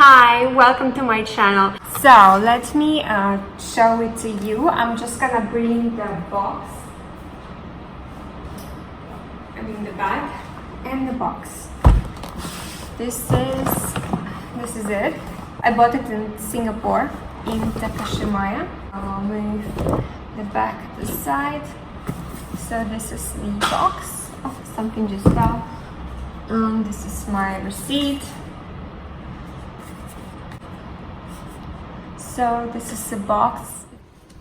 Hi, welcome to my channel. So let me show it to you. I'm just gonna bring the box, the bag and the box. This is it. I bought it in Singapore in Takashimaya. I'll move the bag to the side. So this is the box. Oh, something just fell. This is my receipt. So this is the box.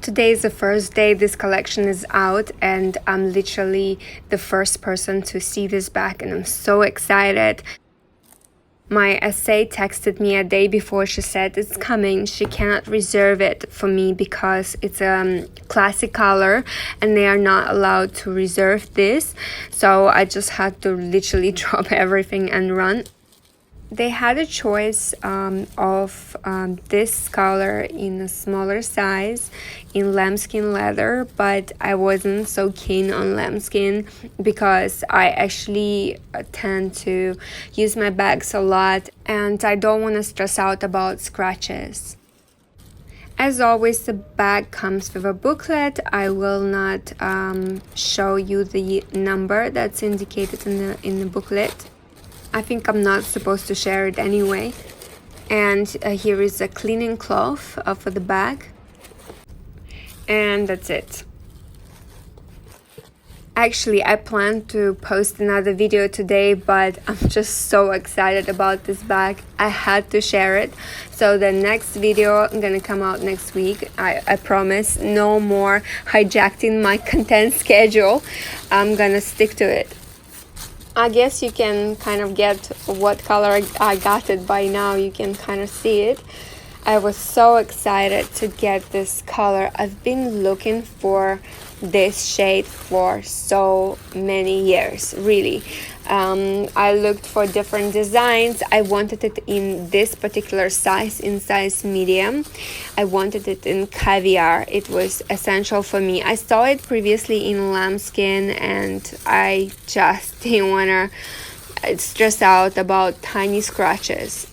Today is the first day this collection is out, and I'm literally the first person to see this bag, and I'm so excited. My SA texted me a day before. She said it's coming. She cannot reserve it for me because it's a classic color and they are not allowed to reserve this. So I just had to literally drop everything and run. They had a choice of this color in a smaller size in lambskin leather, but I wasn't so keen on lambskin because I actually tend to use my bags a lot and I don't want to stress out about scratches. As always, the bag comes with a booklet. I will not show you the number that's indicated in the booklet. I think I'm not supposed to share it anyway. And here is a cleaning cloth for the bag. And that's it. Actually, I plan to post another video today, but I'm just so excited about this bag. I had to share it. So the next video I'm gonna come out next week. I promise. No more hijacking my content schedule. I'm gonna stick to it. I guess you can kind of get what color I got it by now. You can kind of see it. I was so excited to get this color. I've been looking for this shade for so many years, really. I looked for different designs. I wanted it in this particular size, in size medium. I wanted it in caviar. It was essential for me. I saw it previously in lambskin and I just didn't want to stress out about tiny scratches.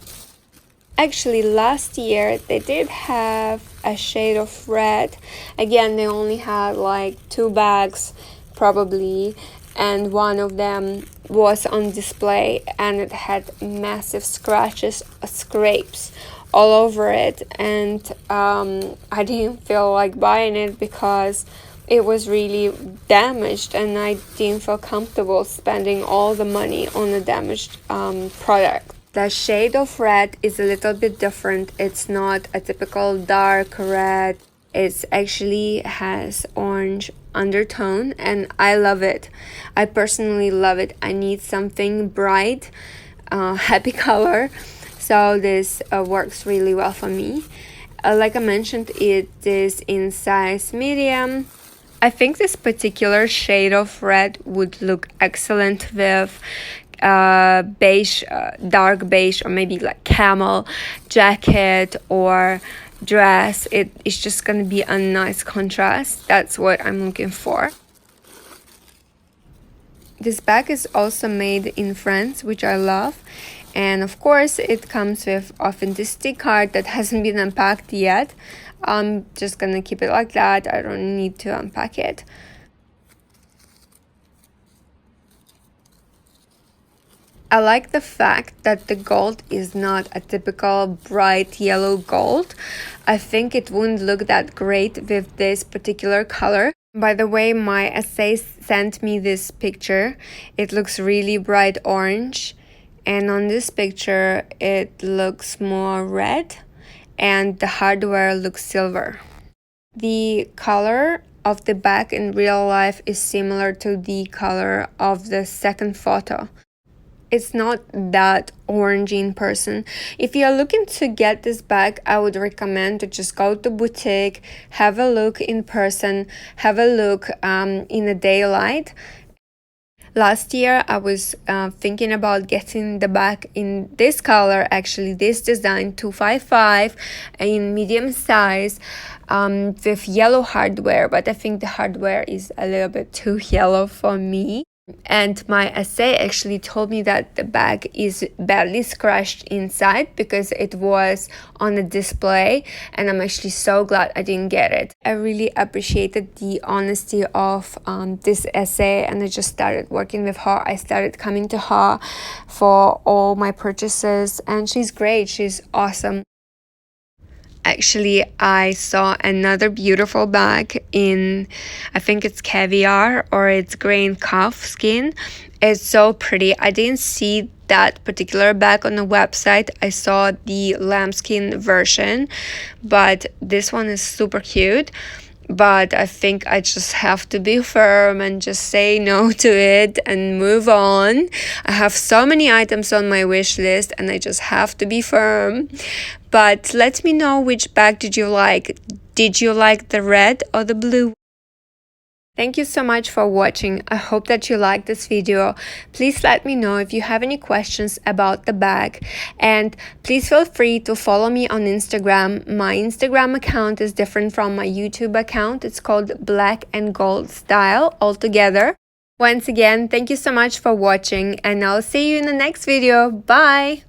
Actually, last year they did have a shade of red. Again, they only had like 2 bags probably, and one of them was on display and it had massive scratches, scrapes all over it, and I didn't feel like buying it because it was really damaged and I didn't feel comfortable spending all the money on a damaged product. The shade of red is a little bit different. It's not a typical dark red. It actually has orange undertone and I love it. I personally love it. I need something bright, happy color. So this works really well for me. Like I mentioned, it is in size medium. I think this particular shade of red would look excellent with beige, dark beige, or maybe like camel jacket or dress. It's just gonna be a nice contrast. That's what I'm looking for. This bag is also made in France, which I love, and of course it comes with authenticity card that hasn't been unpacked yet. I'm just gonna keep it like that. I don't need to unpack it. I like the fact that the gold is not a typical bright yellow gold. I think it wouldn't look that great with this particular color. By the way, my SA sent me this picture. It looks really bright orange, and on this picture it looks more red and the hardware looks silver. The color of the bag in real life is similar to the color of the second photo. It's not that orange in person. If you're looking to get this bag, I would recommend to just go to boutique, have a look in person, have a look in the daylight. Last year, I was thinking about getting the bag in this color, actually this design 255 in medium size with yellow hardware, but I think the hardware is a little bit too yellow for me. And my essay actually told me that the bag is badly scratched inside because it was on a display, and I'm actually so glad I didn't get it. I really appreciated the honesty of this essay, and I just started working with her. I started coming to her for all my purchases, and she's great. She's awesome. Actually, I saw another beautiful bag in, I think it's caviar or it's grain calf skin. It's so pretty. I didn't see that particular bag on the website. I saw the lambskin version, but this one is super cute. But I think I just have to be firm and just say no to it and move on. I have so many items on my wish list and I just have to be firm. But let me know, which bag did you like? Did you like the red or the blue? Thank you so much for watching. I hope that you liked this video. Please let me know if you have any questions about the bag, and please feel free to follow me on Instagram. My Instagram account is different from my YouTube account. It's called Black and Gold Style altogether. Once again, thank you so much for watching, and I'll see you in the next video. Bye!